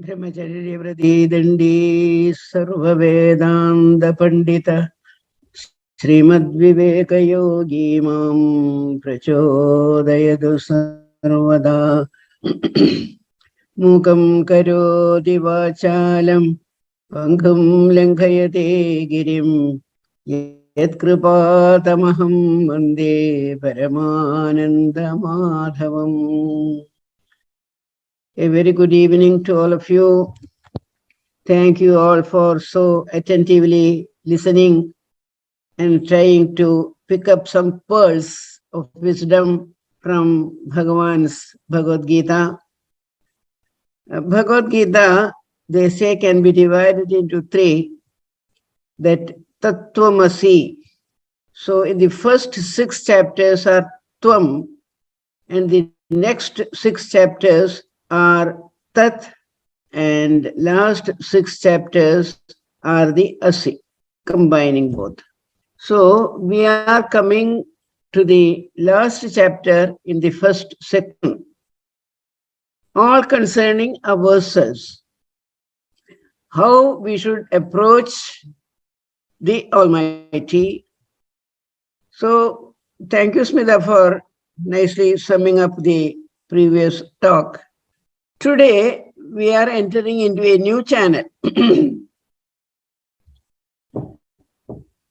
Brahmacharya Vrati Dandi Sarva Vedanta Pandita Srimad Viveka Yogi Mam Prachodayadu Sarvada Mukam Karoti Vachalam Pangam Langhayate Girim Yat Kripatamaham Vande Paramananda Madhavam. A very good evening to all of you. Thank you all for so attentively listening and trying to pick up some pearls of wisdom from Bhagavan's Bhagavad Gita. Bhagavad Gita, they say, can be divided into three, that Tattvamasi. So in the first 6 chapters are Tvam, and the next 6 chapters are Tat, and last 6 chapters are the Asi, combining both. So we are coming to the last chapter in the first section, all concerning ourselves, how we should approach the Almighty. So thank you, Smita, for nicely summing up the previous talk. Today, we are entering into a new channel.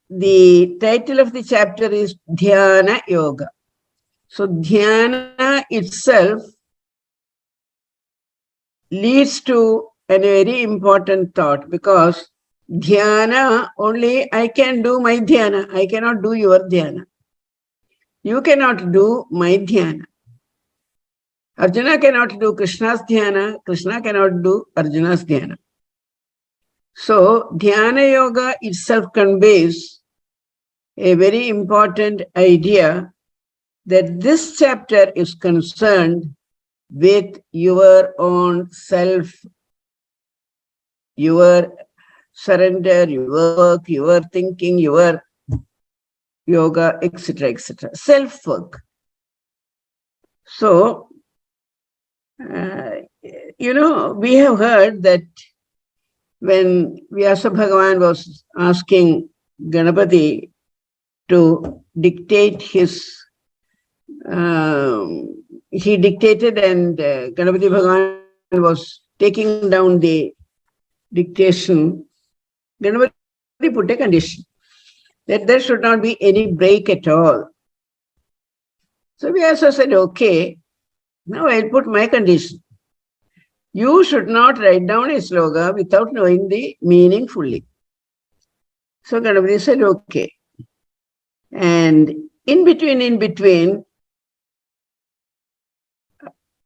The title of the chapter is Dhyana Yoga. So Dhyana itself leads to a very important thought, because Dhyana, only I can do my Dhyana. I cannot do your Dhyana. You cannot do my Dhyana. Arjuna cannot do Krishna's Dhyana. Krishna cannot do Arjuna's Dhyana. So, Dhyana Yoga itself conveys a very important idea that this chapter is concerned with your own self, your surrender, your work, your thinking, your yoga, etc., etc. Self-work. So, we have heard that when Vyasa Bhagavan was asking Ganapati to dictate his, he dictated, and Ganapati Bhagavan was taking down the dictation. Ganapati put a condition that there should not be any break at all. So Vyasa said, okay, now I'll put my condition. You should not write down a sloga without knowing the meaning fully. So Ganapati said, okay. And in between,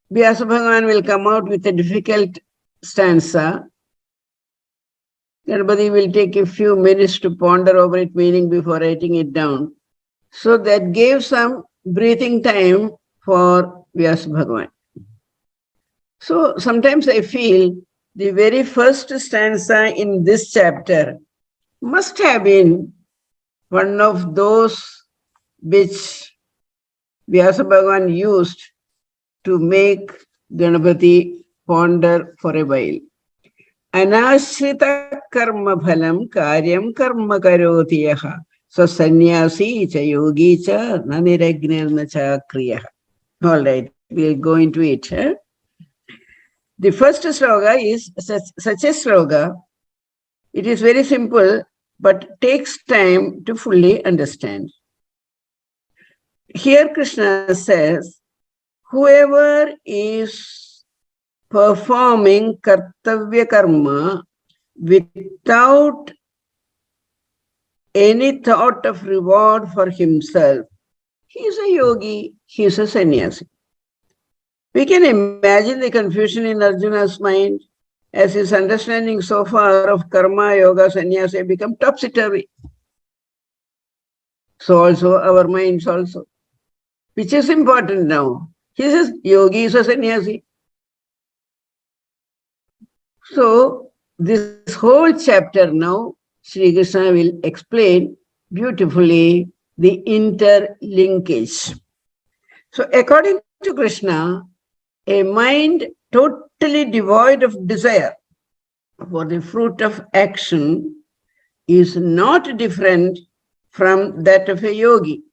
Vyasa Bhagavan will come out with a difficult stanza. Ganapati will take a few minutes to ponder over its meaning before writing it down. So that gave some breathing time for Vyasa Bhagavan. So sometimes I feel the very first stanza in this chapter must have been one of those which Vyasa Bhagavan used to make Ganapati ponder for a while. Anashrita karma phalam karyam karma karoti yaha sannyasi cha yogi cha naniragnirna cha kriyaha. All right, we'll go into it. The first sloga is such a sloga. It is very simple, but takes time to fully understand. Here Krishna says, whoever is performing kartavya karma without any thought of reward for himself, he is a yogi, he is a sannyasi. We can imagine the confusion in Arjuna's mind as his understanding so far of karma, yoga, sannyasa become topsy-turvy. So also our minds also. Which is important now? He says, yogi is a sannyasi. So this whole chapter now, Sri Krishna will explain beautifully the interlinkage. So according to Krishna, a mind totally devoid of desire for the fruit of action is not different from that of a yogi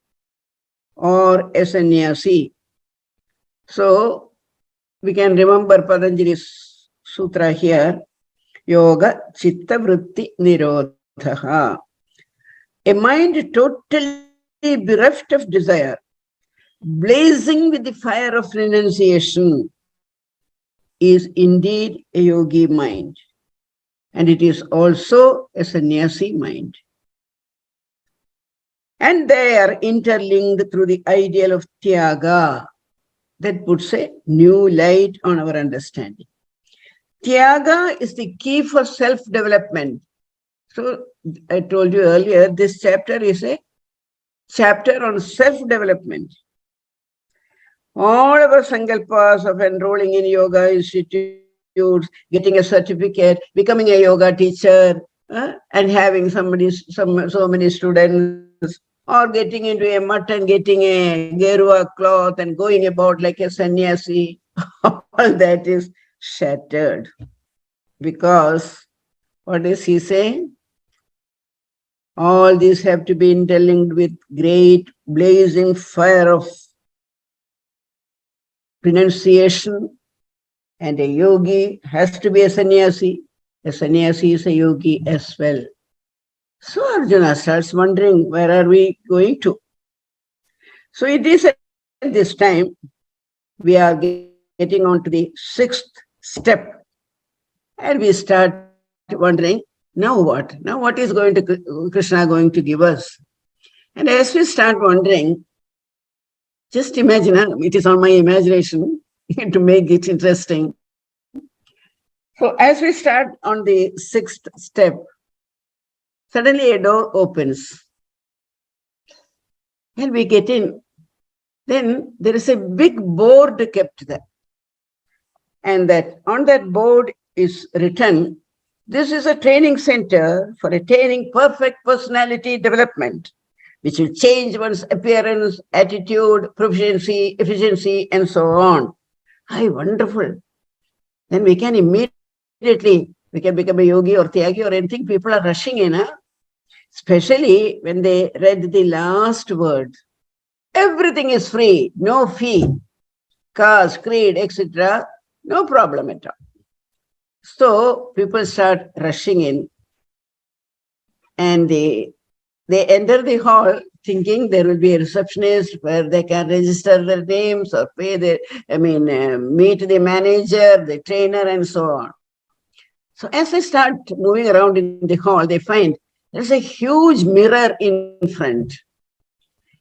or a sannyasi. So we can remember Patanjali's sutra here, Yoga Chitta Vritti Nirodhaha. A mind totally bereft of desire, blazing with the fire of renunciation, is indeed a yogi mind. And it is also a sannyasi mind. And they are interlinked through the ideal of Tyaga that puts a new light on our understanding. Tyaga is the key for self-development. So I told you earlier, this chapter is a chapter on self-development. All our sankalpas of enrolling in yoga institutes, getting a certificate, becoming a yoga teacher, and having so many students, or getting into a mutt and getting a gerua cloth and going about like a sannyasi, all that is shattered. Because, what is he saying? All these have to be interlinked with great blazing fire of renunciation, and a yogi has to be a sannyasi. A sannyasi is a yogi as well. So Arjuna starts wondering, where are we going to? So it is at this time we are getting on to the sixth step, and we start wondering, now what? Now what is Krishna going to give us? And as we start wondering, just imagine, it is on my imagination to make it interesting. So as we start on the sixth step, suddenly a door opens and we get in. Then there is a big board kept there. And that on that board is written, this is a training center for attaining perfect personality development, which will change one's appearance, attitude, proficiency, efficiency, and so on. Hi, wonderful. Then we can immediately, we can become a yogi or tyagi or anything. People are rushing in, especially when they read the last word. Everything is free, no fee, caste, creed, etc. No problem at all. So people start rushing in, and they enter the hall thinking there will be a receptionist where they can register their names or meet the manager, the trainer, and so on. So as they start moving around in the hall, they find there's a huge mirror in front.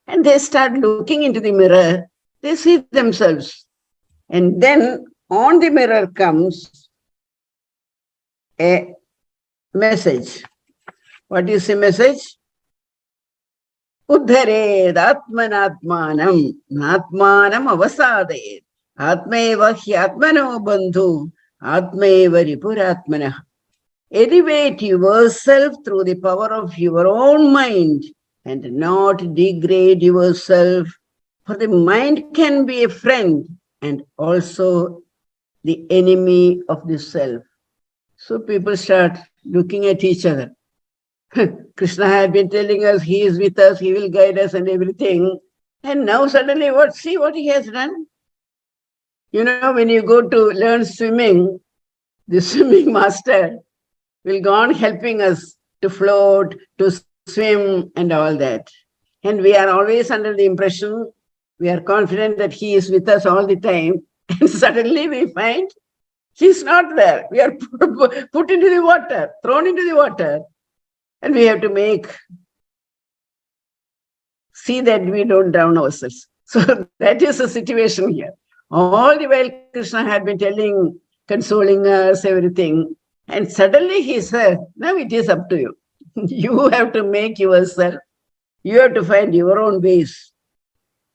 And they start looking into the mirror, they see themselves. And then on the mirror comes a message. What is the message? Uddhared atmanatmanam, natmanam avasadayed, atmeva hyatmano bandhu, atmeva ripuratmanah. Elevate yourself through the power of your own mind and not degrade yourself, for the mind can be a friend and also the enemy of the self. So people start looking at each other. Krishna had been telling us he is with us, he will guide us and everything. And now suddenly see what he has done. You know, when you go to learn swimming, the swimming master will go on helping us to float, to swim and all that. And we are always under the impression, we are confident that he is with us all the time. And suddenly we find he's not there. We are put into the water, thrown into the water. And we have to see that we don't drown ourselves. So that is the situation here. All the while Krishna had been consoling us, everything. And suddenly he said, now it is up to you. You have to make yourself, you have to find your own ways.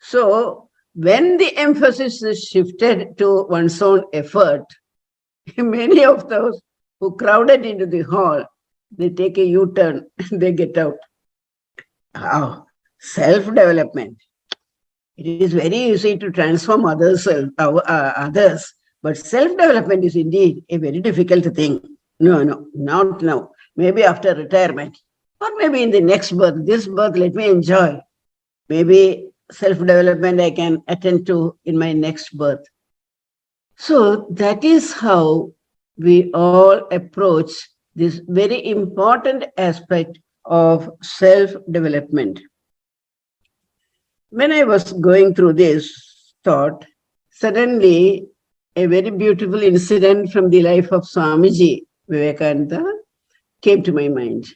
So when the emphasis is shifted to one's own effort, many of those who crowded into the hall, they take a U-turn, they get out. Oh, self-development. It is very easy to transform others, But self-development is indeed a very difficult thing. No, not now. Maybe after retirement, or maybe in the next birth. This birth, let me enjoy. Maybe self-development I can attend to in my next birth. So that is how we all approach this very important aspect of self-development. When I was going through this thought, suddenly a very beautiful incident from the life of Swamiji Vivekananda came to my mind.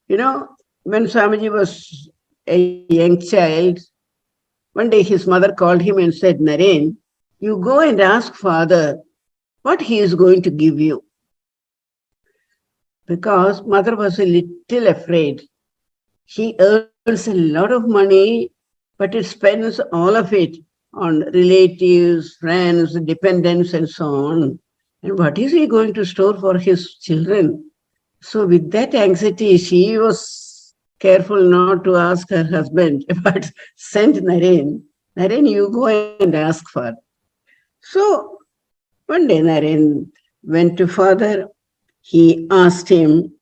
When Swamiji was a young child, one day his mother called him and said, Naren, you go and ask father what he is going to give you. Because mother was a little afraid. He earns a lot of money, but it spends all of it on relatives, friends, dependents, and so on. And what is he going to store for his children? So with that anxiety, she was careful not to ask her husband, but sent Naren, you go and ask father. So one day Naren went to father. He asked him,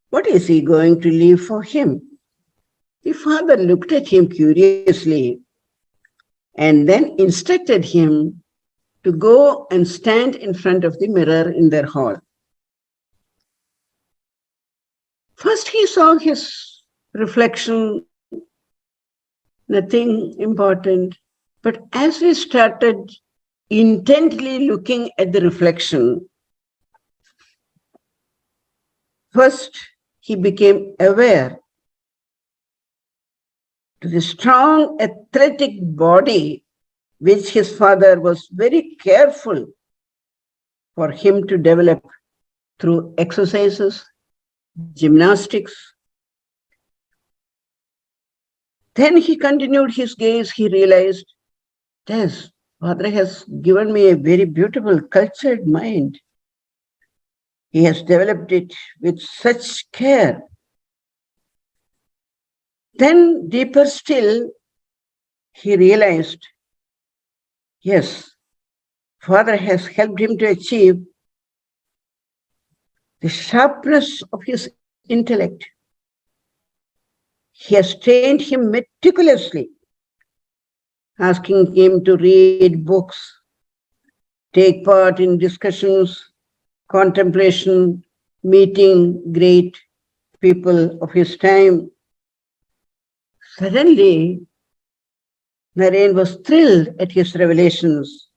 what is he going to leave for him? The father looked at him curiously and then instructed him to go and stand in front of the mirror in their hall. First he saw his reflection, nothing important. But as he started intently looking at the reflection, first he became aware to the strong athletic body which his father was very careful for him to develop through exercises, gymnastics. Then he continued his gaze. He realized, yes, father has given me a very beautiful, cultured mind. He has developed it with such care. Then, deeper still, he realized, yes, father has helped him to achieve the sharpness of his intellect. He has trained him meticulously, asking him to read books, take part in discussions, contemplation, meeting great people of his time. Suddenly, Naren was thrilled at his revelations,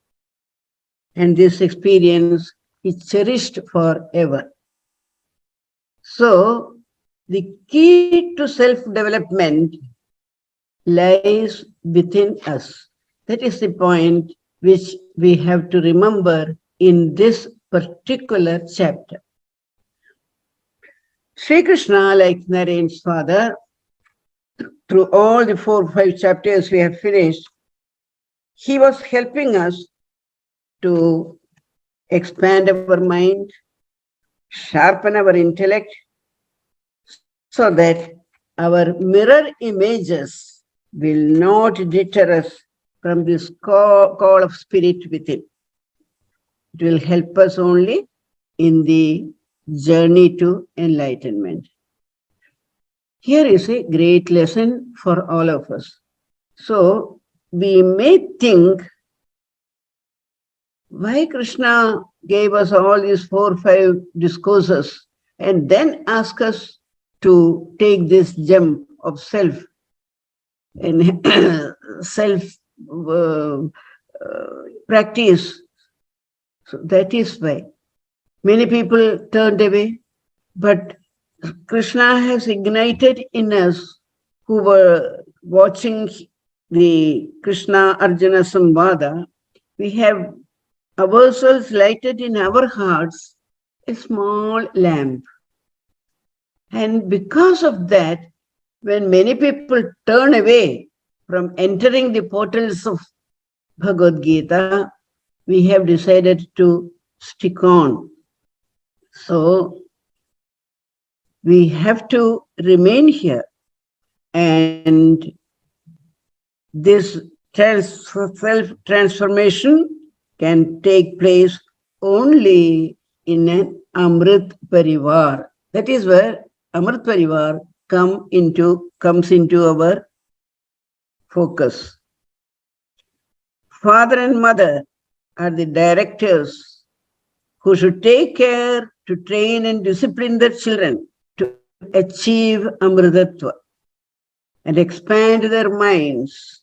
and this experience he cherished forever. So, the key to self-development lies within us. That is the point which we have to remember in this particular chapter. Sri Krishna, like Naren's father, through all the 4 or 5 chapters we have finished, he was helping us to expand our mind, sharpen our intellect, so that our mirror images will not deter us from this call of spirit within. It will help us only in the journey to enlightenment. Here is a great lesson for all of us. So, we may think, why Krishna gave us all these 4 or 5 discourses and then ask us to take this jump of self and self practice. So that is why many people turned away, but Krishna has ignited in us who were watching the Krishna Arjuna Samvada. We have ourselves lighted in our hearts a small lamp. And because of that, when many people turn away from entering the portals of Bhagavad Gita, we have decided to stick on. So, we have to remain here, and this self-transformation can take place only in an Amrit parivar. That is where Amrit parivar comes into our focus. Father and mother are the directors who should take care to train and discipline their children to achieve Amritatva and expand their minds,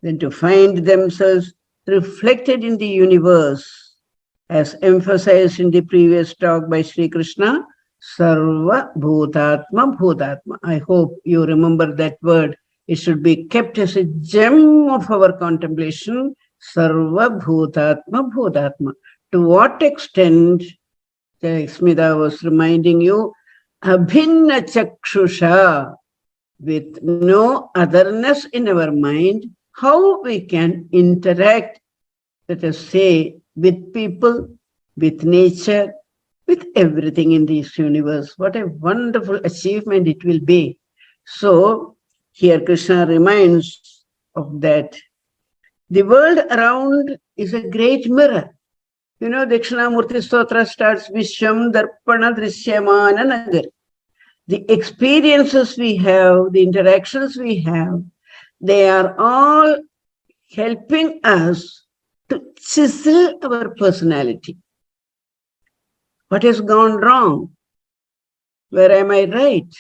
then to find themselves reflected in the universe, as emphasized in the previous talk by Sri Krishna, Sarva Bhutatma Bhutatma. I hope you remember that word. It should be kept as a gem of our contemplation, Sarva Bhutatma Bhutatma. To what extent, Smita was reminding you, Abhinna Chakshusha, with no otherness in our mind, how we can interact, let us say, with people, with nature, with everything in this universe. What a wonderful achievement it will be. So, here Krishna reminds of that. The world around is a great mirrur. You know, Dakshinamurti Stotra starts Vishwam Darpana Drishyamana Nagar. The experiences we have, the interactions we have, they are all helping us to chisel our personality. What has gone wrong? Where am I right?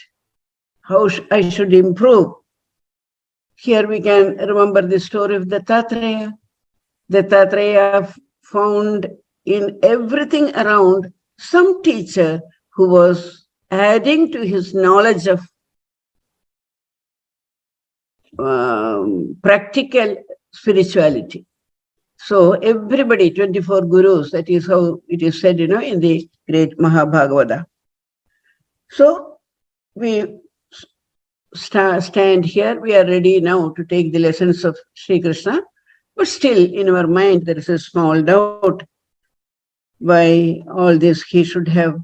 How I should improve? Here we can remember the story of Dattatreya. Dattatreya found in everything around some teacher who was adding to his knowledge of practical spirituality. So everybody, 24 gurus, that is how it is said, in the great Mahabhagavata. So we stand here, we are ready now to take the lessons of Sri Krishna, but still in our mind there is a small doubt why all this he should have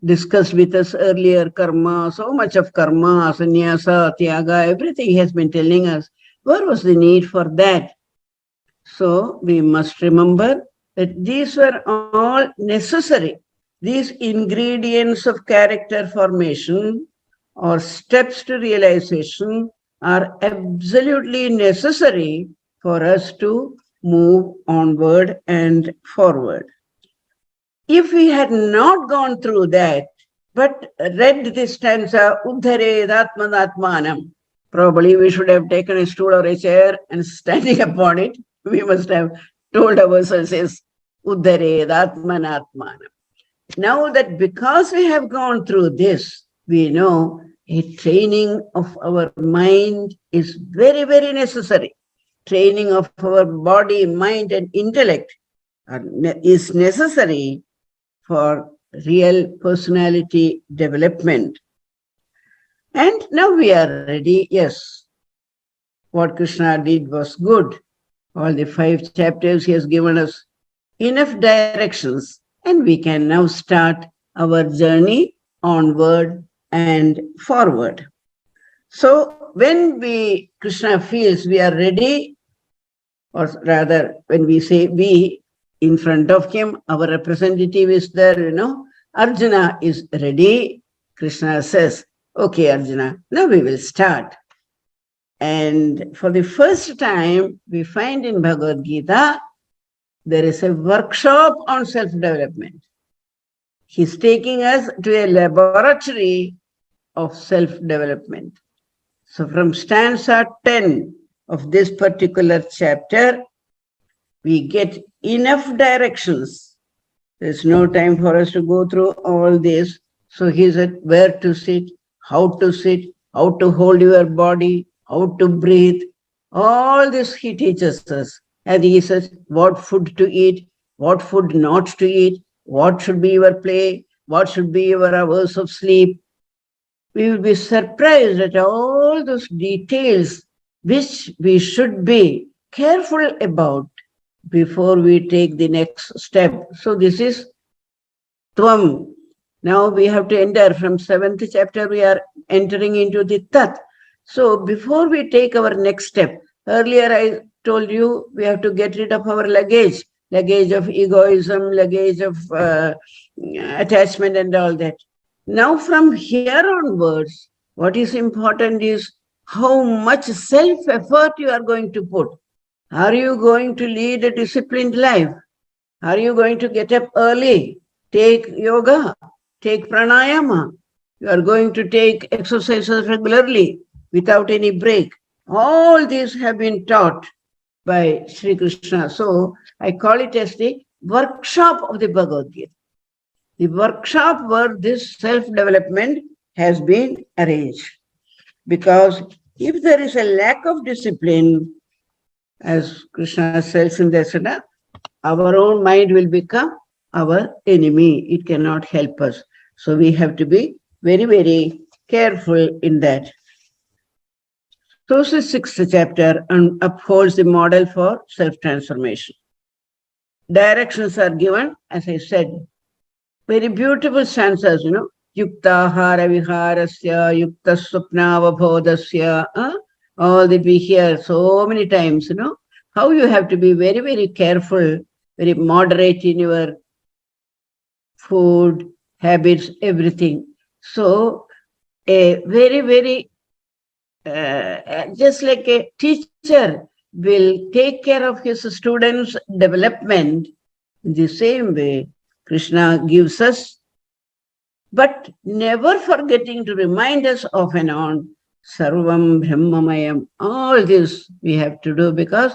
discussed with us earlier, karma, so much of karma, sannyasa, tyaga, everything he has been telling us. Where was the need for that? So we must remember that these were all necessary. These ingredients of character formation or steps to realization are absolutely necessary for us to move onward and forward. If we had not gone through that, but read this stanza, Uddhare Atmanatmanam, probably we should have taken a stool or a chair and standing upon it, we must have told ourselves, yes, Uddhare Atmanatmanam. Now that because we have gone through this, we know a training of our mind is very, very necessary. Training of our body, mind, and intellect is necessary for real personality development. And now we are ready. Yes, what Krishna did was good. All the 5 chapters he has given us enough directions, and we can now start our journey onward and forward. So when Krishna feels we are ready, or rather when we say we, in front of him, our representative is there, Arjuna is ready. Krishna says, okay, Arjuna, now we will start. And for the first time, we find in Bhagavad Gita, there is a workshop on self-development. He's taking us to a laboratory of self-development. So from stanza 10 of this particular chapter, we get enough directions. There's no time for us to go through all this. So he said where to sit, how to hold your body, how to breathe. All this he teaches us. And he says what food to eat, what food not to eat, what should be your play, what should be your hours of sleep. We will be surprised at all those details which we should be careful about before we take the next step. So this is Tvam. Now we have to enter from 7th chapter, we are entering into the Tat. So before we take our next step, earlier I told you we have to get rid of our luggage. luggage of egoism, luggage of attachment and all that. Now from here onwards, what is important is how much self-effort you are going to put. Are you going to lead a disciplined life? Are you going to get up early, take yoga, take pranayama? You are going to take exercises regularly without any break. All these have been taught by Sri Krishna. So I call it as the workshop of the Bhagavad Gita. The workshop where this self-development has been arranged. Because if there is a lack of discipline, as Krishna says in the Sada, our own mind will become our enemy. It cannot help us. So we have to be very, very careful in that. So the sixth chapter upholds the model for self-transformation. Directions are given, as I said, very beautiful stanzas, Yukta hara viharasya, yukta swapnavabodhasya, all that we hear so many times, how you have to be very, very careful, very moderate in your food, habits, everything. So a very, very, just like a teacher will take care of his students' development, in the same way, Krishna gives us, but never forgetting to remind us off and on, Sarvam Brahmamayam. All this we have to do because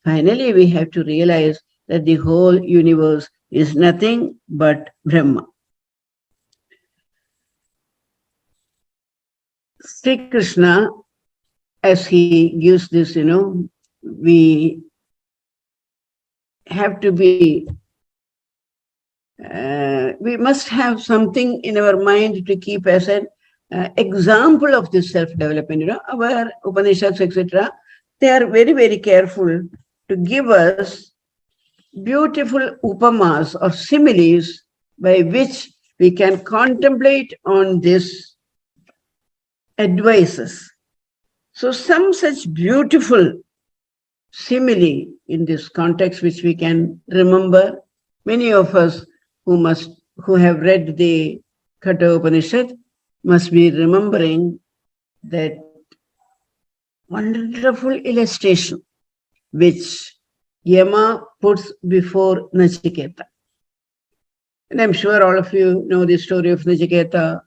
finally we have to realize that the whole universe is nothing but Brahma. Sri Krishna, as he gives this, we have to be, we must have something in our mind to keep as an example of this self-development. Our Upanishads, etc., they are very, very careful to give us beautiful upamas or similes by which we can contemplate on this advices. So some such beautiful simile in this context which we can remember. Many of us who have read the Katha Upanishad must be remembering that wonderful illustration which Yama puts before Nachiketa. And I'm sure all of you know the story of Nachiketa,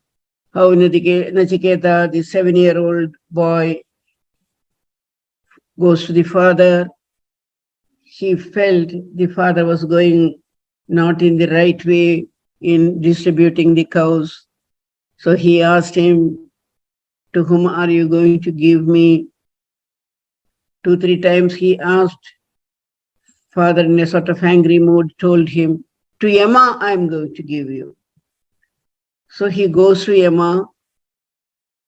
how Nachiketa, the 7-year-old boy, goes to the father. He felt the father was going not in the right way in distributing the cows. So he asked him, to whom are you going to give me? 2-3 times he asked. Father, in a sort of angry mood, told him, to Yama I am going to give you. So he goes to Yama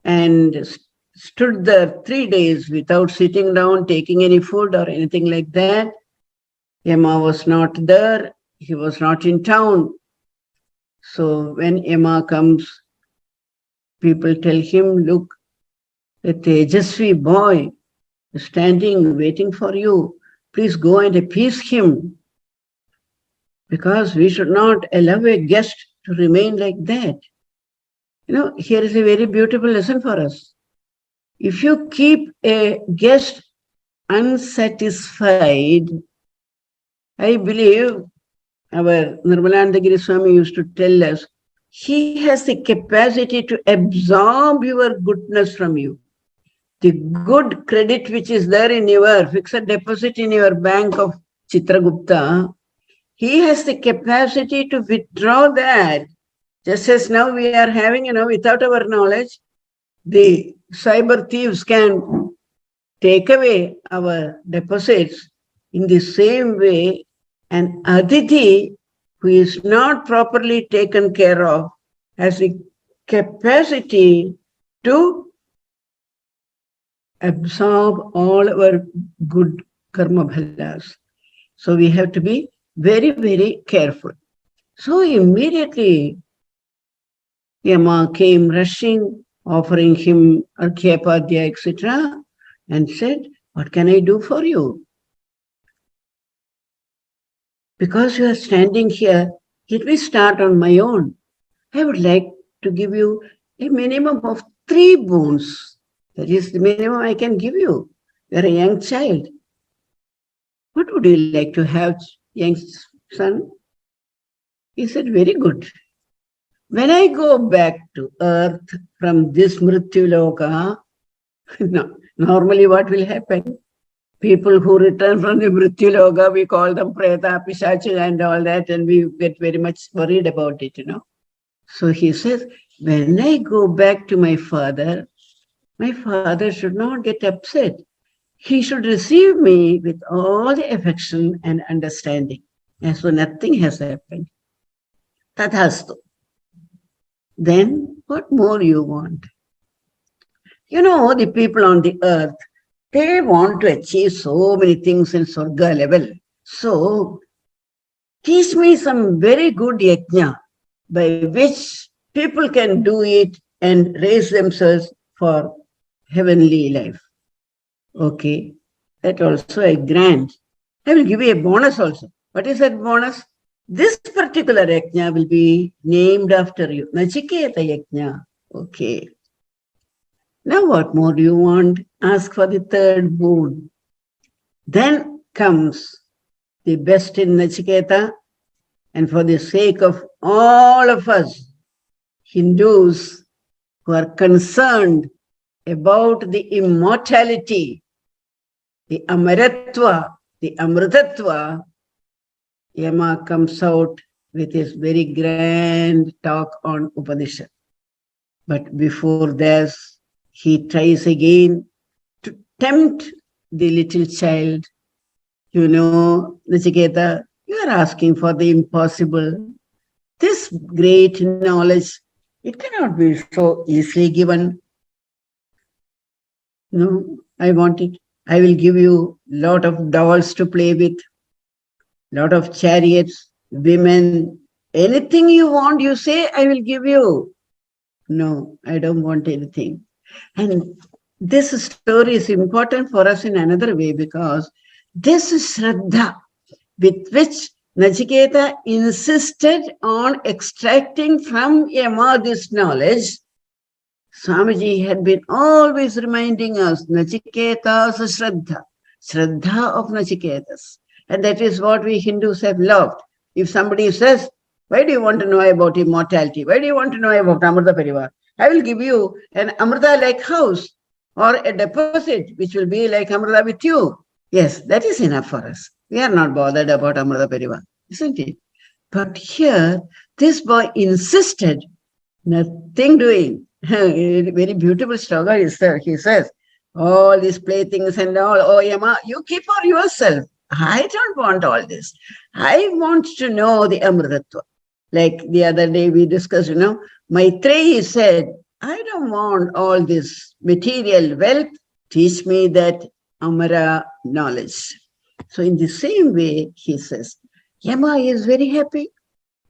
and stood there 3 days without sitting down, taking any food or anything like that. Yama was not there. He was not in town. So when Yama comes, people tell him, look, a Tejasvi boy is standing, waiting for you. Please go and appease him. Because we should not allow a guest to remain like that. Here is a very beautiful lesson for us. If you keep a guest unsatisfied, I believe our Nirmalanandagiri Swami used to tell us, he has the capacity to absorb your goodness from you. The good credit which is there in your fixed deposit in your bank of Chitragupta, he has the capacity to withdraw that. Just as now we are having, without our knowledge, the cyber thieves can take away our deposits. In the same way, an Aditi who is not properly taken care of has the capacity to absorb all our good karma bhalas. So we have to be very, very careful. So immediately Yama came rushing, offering him Arghyapadya, etc., and said, what can I do for you? because you are standing here, let me start on my own. I would like to give you a minimum of 3 boons. That is the minimum I can give you. You are a young child. What would you like to have, young son? He said, very good. When I go back to earth from this Mrityu-loka, no, normally what will happen? People who return from the Mrityu-loka, we call them Preta, Pishacha and all that, and we get very much worried about it, So he says, when I go back to my father should not get upset. He should receive me with all the affection and understanding. As though nothing has happened. Tathastu. Then what more you want? The people on the earth, they want to achieve so many things in Swarga level. So, teach me some very good yajna by which people can do it and raise themselves for heavenly life. Okay, that also I grant. I will give you a bonus also. What is that bonus? This particular yajna will be named after you. Nachiketa yajna. Okay. Now what more do you want? Ask for the 3rd boon. Then comes the best in Nachiketa, and for the sake of all of us, Hindus who are concerned about the immortality, the amaratva, the amritatva, Yama comes out with his very grand talk on Upanishad. But before this, he tries again to tempt the little child. Nachiketa, you are asking for the impossible. This great knowledge, it cannot be so easily given. No, I want it. I will give you a lot of dolls to play with, lot of chariots, women, anything you want, you say, I will give you. No, I don't want anything. And this story is important for us in another way because this is Shraddha with which Nachiketa insisted on extracting from Yama this knowledge. Swamiji had been always reminding us, Nachiketa's Shraddha, Shraddha of Nachiketas. And that is what we Hindus have loved. If somebody says, why do you want to know about immortality? Why do you want to know about Amritha parivar? I will give you an Amrita-like house or a deposit which will be like Amrita with you. Yes, that is enough for us. We are not bothered about Amrita parivar, isn't it? But here, this boy insisted, nothing doing. Very beautiful struggle is there. He says, all these playthings and all, oh Yama, you keep for yourself. I don't want all this. I want to know the Amritatva. Like the other day we discussed, Maitreyi said, I don't want all this material wealth. Teach me that Amara knowledge. So in the same way, he says, Yama is very happy.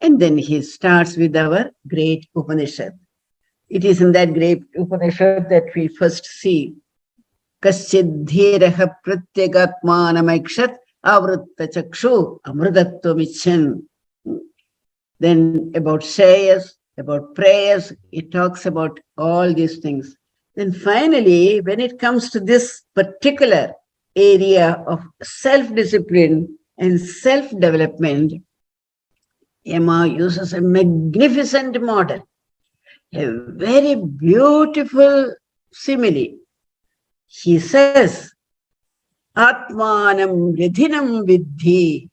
And then he starts with our great Upanishad. It is in that great Upanishad that we first see Kaschidhiraha pratyagatmanamakshat avritta chakshu amritattvamichan. Then about Shreyas, about prayers, it talks about all these things. Then finally, when it comes to this particular area of self-discipline and self-development, Yama uses a magnificent model, a very beautiful simile. He says, Atmanam Ridhinam Vidhi.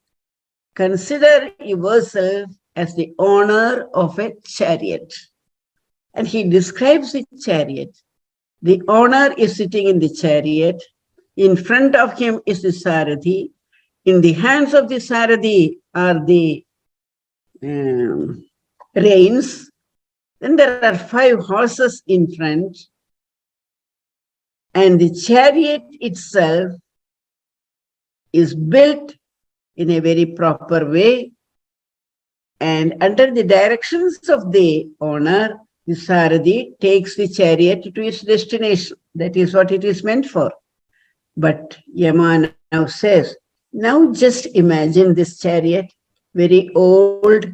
Consider yourself as the owner of a chariot. And he describes the chariot. The owner is sitting in the chariot. In front of him is the Sarathi. In the hands of the Sarathi are the reins. Then there are 5 horses in front. And the chariot itself is built in a very proper way. And under the directions of the owner, the Sarathi takes the chariot to its destination. That is what it is meant for. But Yama now says, now just imagine this chariot very old.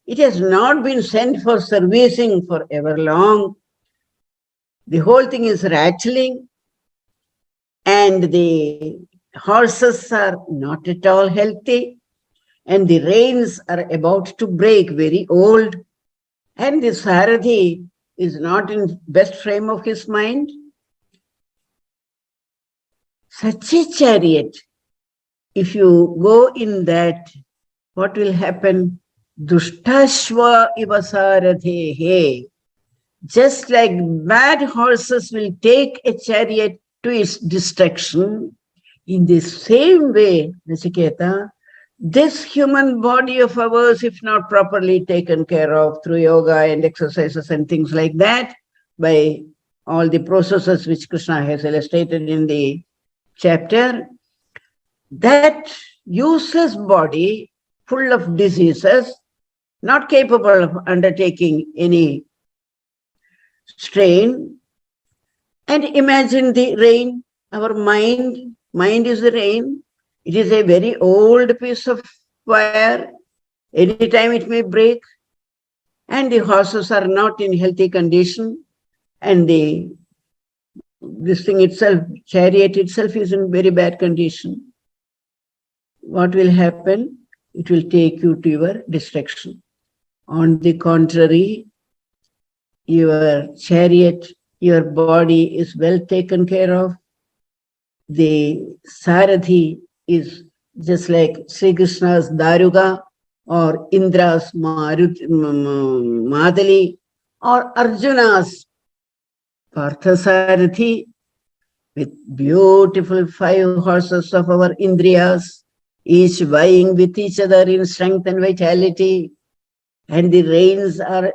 It has not been sent for servicing for ever long. The whole thing is rattling, and the horses are not at all healthy, and the reins are about to break, very old, and the Sarathi is not in best frame of his mind. Such a chariot, if you go in that, what will happen? Dushtashva ivasarathehe. Just like bad horses will take a chariot to its destruction, in the same way, Nachiketa, this human body of ours, if not properly taken care of through yoga and exercises and things like that, by all the processes which Krishna has illustrated in the chapter, that useless body, full of diseases, not capable of undertaking any strain. And imagine the rain, our mind is the rain. It is a very old piece of wire. Anytime it may break. And the horses are not in healthy condition. And this thing itself, chariot itself, is in very bad condition. What will happen? It will take you to your destruction. On the contrary, your chariot, your body is well taken care of. The Sarathi is just like Sri Krishna's Daruga or Indra's Madali or Arjuna's Parthasarathi, with beautiful 5 horses of our Indriyas, each vying with each other in strength and vitality, and the reins are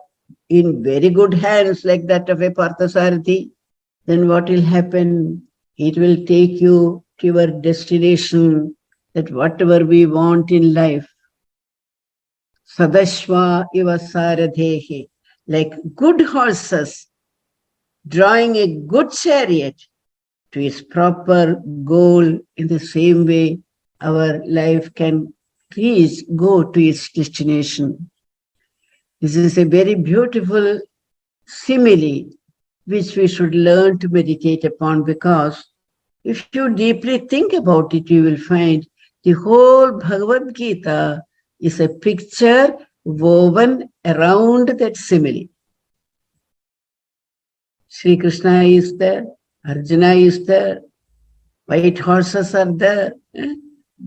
in very good hands like that of a Parthasarathi. Then what will happen? It will take you to your destination, that whatever we want in life. Sadashva iva saradhehi, like good horses drawing a good chariot to its proper goal. In the same way, our life can go to its destination. This is a very beautiful simile which we should learn to meditate upon, because if you deeply think about it, you will find the whole Bhagavad Gita is a picture woven around that simile. Sri Krishna is there, Arjuna is there, white horses are there,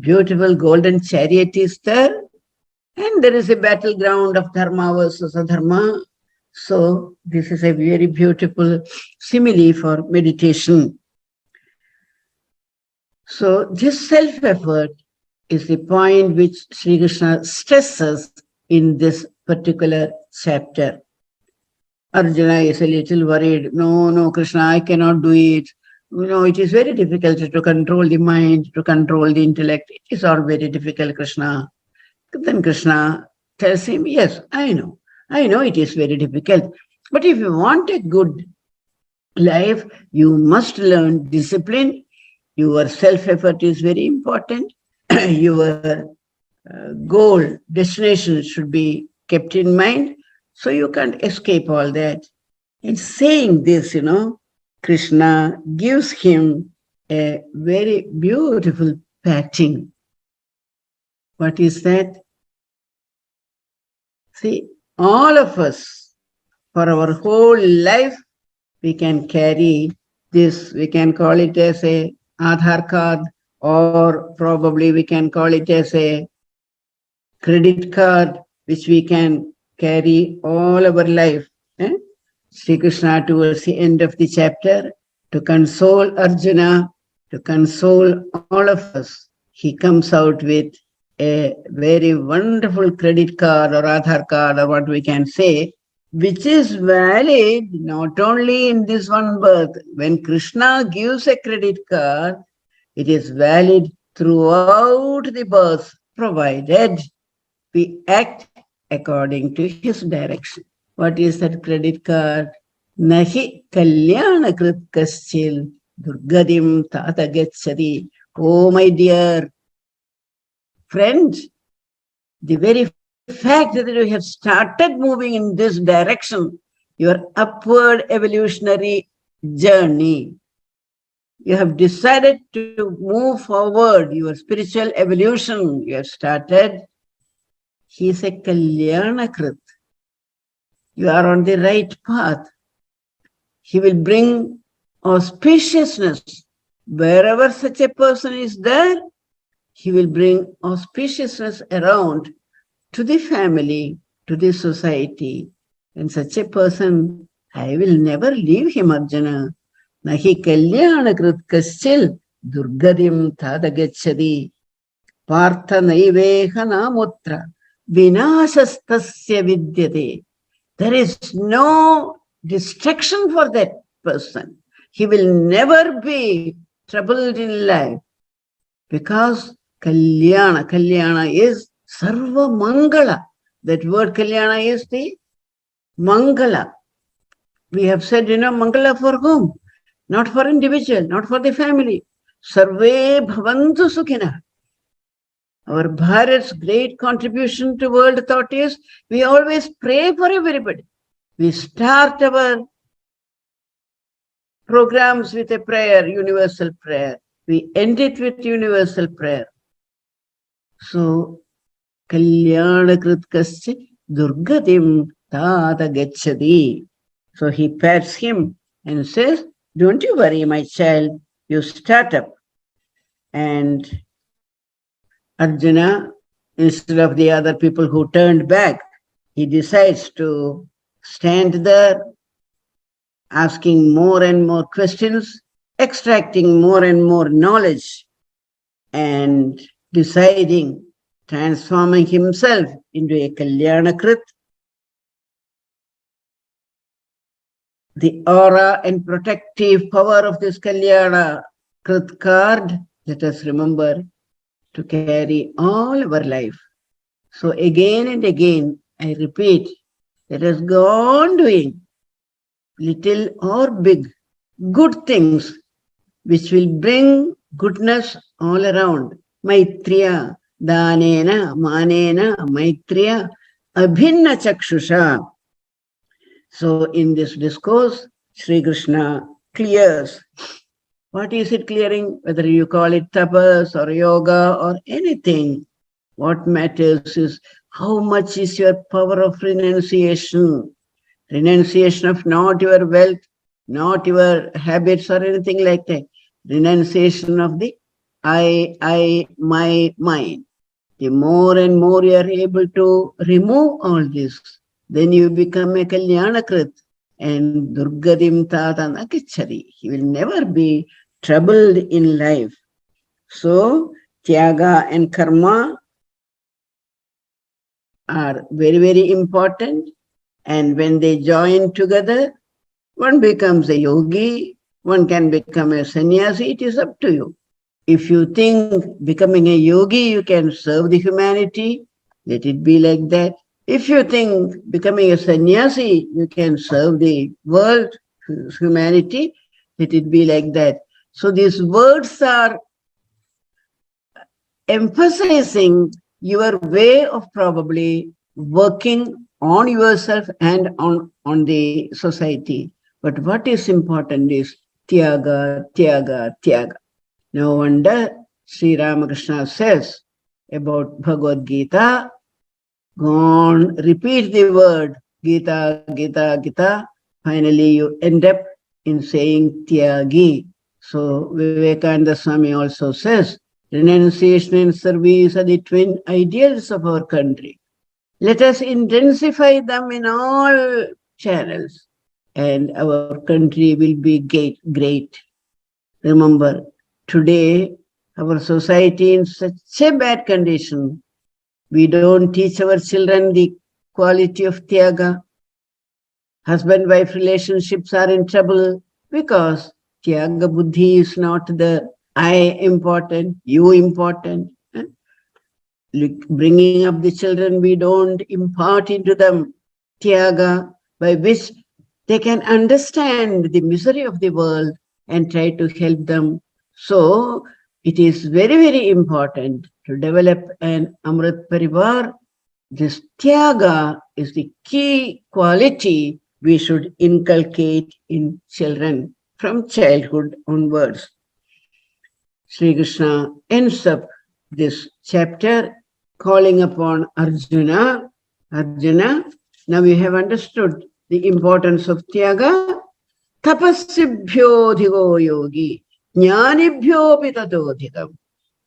beautiful golden chariot is there, and there is a battleground of dharma versus adharma. So this is a very beautiful simile for meditation. So this self-effort is the point which Sri Krishna stresses in this particular chapter. Arjuna is a little worried. No, Krishna, I cannot do it. It is very difficult to control the mind, to control the intellect. It is all very difficult, Krishna. Then Krishna tells him, yes, I know it is very difficult. But if you want a good life, you must learn discipline. Your self-effort is very important. Your goal, destination should be kept in mind. So you can't escape all that. And saying this, Krishna gives him a very beautiful patting. What is that? See, all of us, for our whole life, we can carry this. We can call it as a Aadhaar card, or probably we can call it as a credit card, which we can carry all our life. Sri Krishna, towards the end of the chapter, to console Arjuna, to console all of us, he comes out with a very wonderful credit card or Aadhaar card, or what we can say, which is valid not only in this one birth. When Krishna gives a credit card, it is valid throughout the birth, provided we act according to his direction. What is that credit card? Nahi kalyana krit kaschil durgadim tata gachati. Oh, my dear friend, The very fact that you have started moving in this direction, your upward evolutionary journey, you have decided to move forward, your spiritual evolution, you have started. He is a Kalyanakrit. You are on the right path. He will bring auspiciousness. Wherever such a person is there, he will bring auspiciousness around to the family, to the society. And such a person, I will never leave him, Arjuna. Nahi kalyanakrit kaschil durgadim tadagachadi partha naiveha namutra vinashastasya vidyate. There is no destruction for that person. He will never be troubled in life because Kalyana is Sarva Mangala. That word Kalyana is the Mangala. We have said, Mangala for whom? Not for individual, not for the family. Sarve Bhavantu Sukhina. Our Bharat's great contribution to world thought is we always pray for everybody. We start our programs with a prayer, universal prayer. We end it with universal prayer. So, Kalyanakrit kasya durgadim tada gachadi. So he pats him and says, don't you worry, my child, you start up. And Arjuna, instead of the other people who turned back, he decides to stand there, asking more and more questions, extracting more and more knowledge, and deciding, transforming himself into a Kalyanakrit. The aura and protective power of this Kalyanakrit card, let us remember to carry all our life. So again and again, I repeat, let us go on doing little or big, good things which will bring goodness all around. Maitriya, Danena, Manena, Maitriya, Abhinna Chakshusha. So in this discourse, Sri Krishna clears. What is it clearing? Whether you call it tapas or yoga or anything, what matters is how much is your power of renunciation. Renunciation of not your wealth, not your habits or anything like that. Renunciation of the I, my, mine. The more and more you are able to remove all this, then you become a Kalyanakrit and Durgadim Tata Nakichari. He will never be troubled in life. So, Tyaga and Karma are very, very important. And when they join together, one becomes a yogi, one can become a sannyasi, it is up to you. If you think becoming a yogi, you can serve the humanity, let it be like that. If you think becoming a sannyasi, you can serve the world, humanity, let it be like that. So these words are emphasizing your way of probably working on yourself and on the society. But what is important is Tyaga, Tyaga, Tyaga. No wonder Sri Ramakrishna says about Bhagavad Gita, go on, repeat the word Gita, Gita, Gita. Finally, you end up in saying Tyagi. So Vivekananda Swami also says, renunciation and service are the twin ideals of our country. Let us intensify them in all channels, and our country will be great. Remember, today, our society in such a bad condition, we don't teach our children the quality of Tyaga. Husband-wife relationships are in trouble because Tyaga Buddhi is not the I important, you important. Bringing up the children, we don't impart into them Tyaga, by which they can understand the misery of the world and try to help them. So it is very, very important to develop an Amrit parivar This tyaga is the key quality we should inculcate in children from childhood onwards. Sri Krishna ends up this chapter calling upon Arjuna. Arjuna, now we have understood the importance of tyaga. Tapasibhyo dhigo yogi, jnanibhyo pitadodhikam,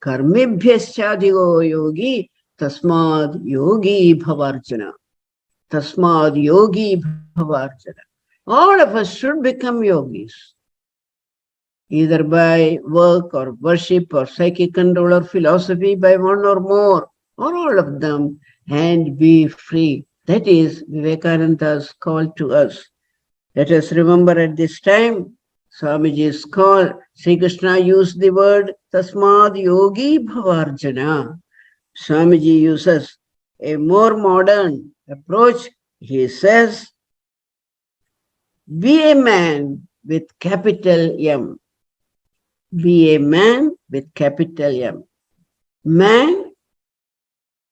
karmibhyascha dhigo yogi, tasmad yogi bhavarjuna. Tasmad yogi bhavarjuna. All of us should become yogis, either by work or worship or psychic control or philosophy, by one or more, or all of them, and be free. That is Vivekananda's call to us. Let us remember at this time, Swamiji's call, Sri Krishna used the word Tasmad Yogi Bhavarjana. Swamiji uses a more modern approach. He says, be a man with capital M. Be a man with capital M. Man,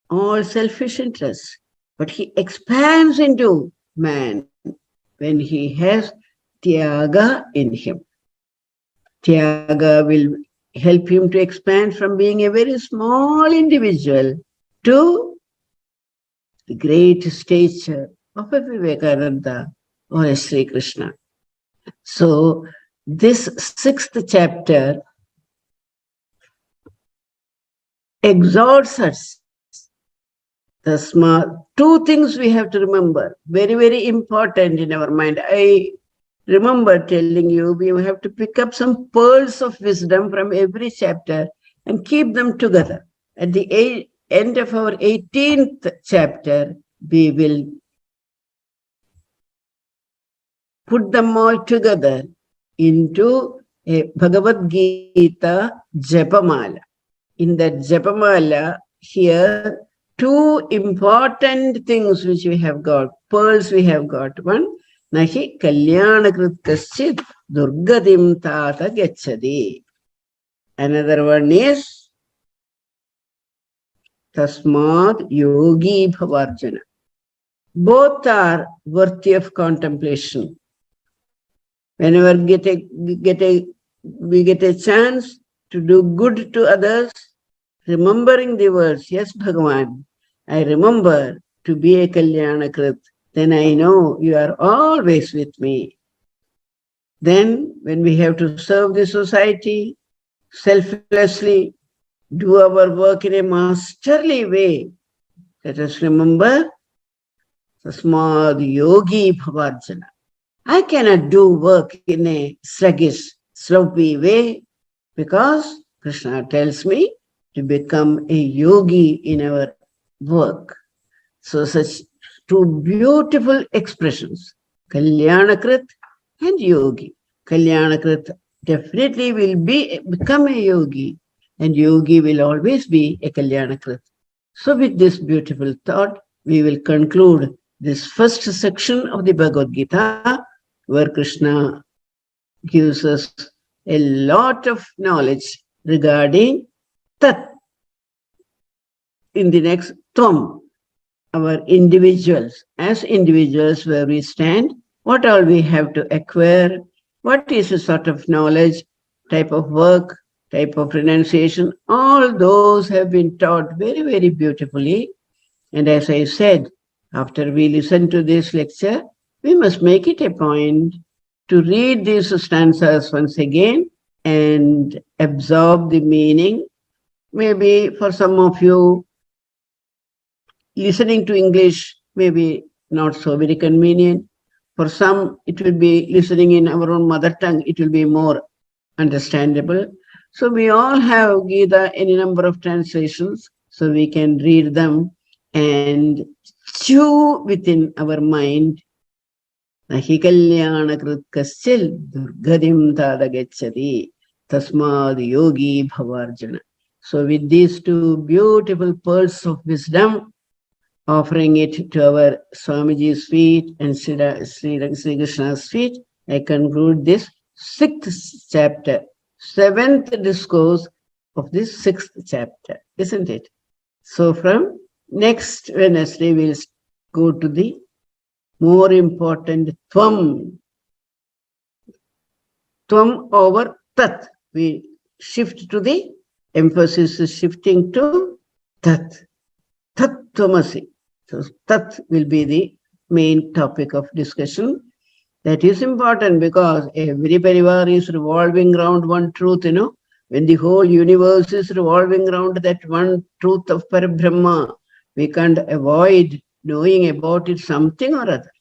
all selfish interests, but he expands into man when he has tyaga in him. Tyaga will help him to expand from being a very small individual to the great stature of a Vivekananda or a Sri Krishna. So this 6th chapter exhorts us. Two things we have to remember, very, very important in our mind. I remember telling you we have to pick up some pearls of wisdom from every chapter and keep them together. At the end of our 18th chapter, we will put them all together into a Bhagavad Gita Japamala. In that Japamala, here, two important things which we have got, pearls we have got. One, Nahi Kalyanakrit Kaschid Durgadim Tata Gachadi. Another one is Tasmad Yogi Bhavarjana. Both are worthy of contemplation. Whenever we get a chance to do good to others, remembering the words, yes, Bhagavan, I remember to be a Kalyanakrit, then I know you are always with me. Then, when we have to serve the society, selflessly, do our work in a masterly way, let us remember Tasmad Yogi Bhavarjana. I cannot do work in a sluggish, sloppy way because Krishna tells me to become a yogi in our work. So such two beautiful expressions, Kalyanakrit and Yogi. Kalyanakrit definitely will become a yogi, and yogi will always be a Kalyanakrit. So with this beautiful thought, we will conclude this first section of the Bhagavad Gita, where Krishna gives us a lot of knowledge regarding Tat. In the next Tvam, our individuals, as individuals where we stand, what all we have to acquire, what is a sort of knowledge, type of work, type of renunciation, all those have been taught very, very beautifully. And as I said, after we listen to this lecture, we must make it a point to read these stanzas once again and absorb the meaning. Maybe for some of you, listening to English may be not so very convenient. For some, it will be listening in our own mother tongue, it will be more understandable. So we all have Gita in a number of translations, so we can read them and chew within our mind. Nahi kalyanakrit kaschil durgadim tada gacchati tasmad yogi bhavarjana. So with these two beautiful pearls of wisdom, offering it to our Swamiji's feet and Sri Krishna's feet, I conclude this 6th chapter, 7th discourse of this 6th chapter, isn't it? So from Next Wednesday, we'll go to the more important Tvam. Tvam over Tat. We shift to the emphasis is shifting to Tat. Tat Tvamasi. So Tat will be the main topic of discussion. That is important because every parivar is revolving around one truth, When the whole universe is revolving around that one truth of Parabrahma, we can't avoid knowing about it something or other.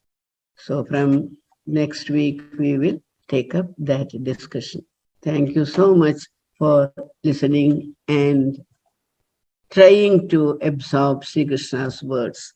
So from next week, we will take up that discussion. Thank you so much for listening and trying to absorb Sri Krishna's words.